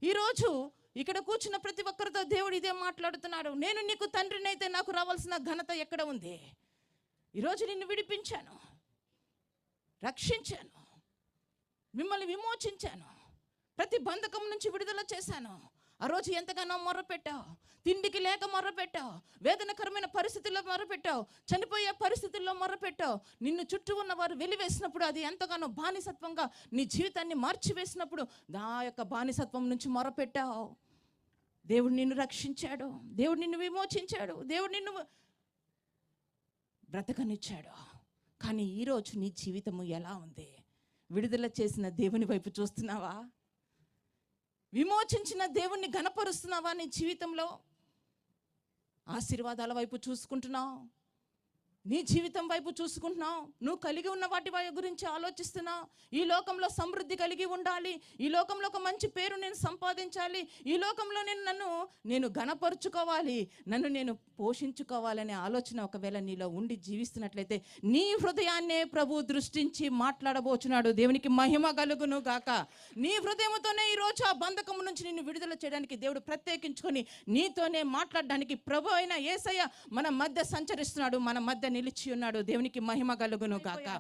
ఈరోజు ఇక్కడ కూర్చున్న ప్రతి ఒక్కరితో దేవుడు ఇదే మాట్లాడుతున్నాడు. నేను నీకు తండ్రినైతే నాకు రావాల్సిన ఘనత ఎక్కడ ఉంది? ఈరోజు నిన్ను విడిపించాను, రక్షించాను, మిమ్మల్ని విమోచించాను, ప్రతి బంధకం నుంచి విడుదల చేశాను. ఆ రోజు ఎంతగానో మొర్రపెట్టావు, తిండికి లేక మొర్రపెట్టావు, వేదనకరమైన పరిస్థితుల్లో మొర్రపెట్టావు, చనిపోయే పరిస్థితుల్లో మొర్రపెట్టావు. నిన్ను చుట్టూ ఉన్న వారు వెలివేసినప్పుడు, అది ఎంతగానో బానిసత్వంగా నీ జీవితాన్ని మార్చివేసినప్పుడు ఆ యొక్క బానిసత్వం నుంచి మొర్రపెట్టావు. దేవుడు నిన్ను రక్షించాడు, దేవుడు నిన్ను విమోచించాడు, దేవుడు నిన్ను బ్రతకనిచ్చాడు. కానీ ఈరోజు నీ జీవితము ఎలా ఉంది? విడుదల చేసిన దేవుని వైపు చూస్తున్నావా? విమోచించిన దేవుణ్ణి ఘనపరుస్తున్నావా? నీ జీవితంలో ఆశీర్వాదాల వైపు చూసుకుంటున్నావు, నీ జీవితం వైపు చూసుకుంటున్నావు, నువ్వు కలిగి ఉన్న వాటి గురించి ఆలోచిస్తున్నావు. ఈ లోకంలో సమృద్ధి కలిగి ఉండాలి, ఈ లోకంలో ఒక మంచి పేరు నేను సంపాదించాలి, ఈ లోకంలో నేను ఘనపరుచుకోవాలి, నన్ను నేను పోషించుకోవాలనే ఆలోచన ఒకవేళ నీలో ఉండి జీవిస్తున్నట్లయితే నీ హృదయాన్నే ప్రభు దృష్టించి మాట్లాడబోచున్నాడు. దేవునికి మహిమ కలుగును గాక. నీ హృదయంతోనే ఈరోజు ఆ బంధకం నుంచి నిన్ను విడుదల చేయడానికి దేవుడు ప్రత్యేకించుకొని నీతోనే మాట్లాడడానికి ప్రభు అయిన యేసయ్య మన మధ్య సంచరిస్తున్నాడు, మన మధ్య నిలిచి ఉన్నాడు. దేవునికి మహిమ కలుగును గాక.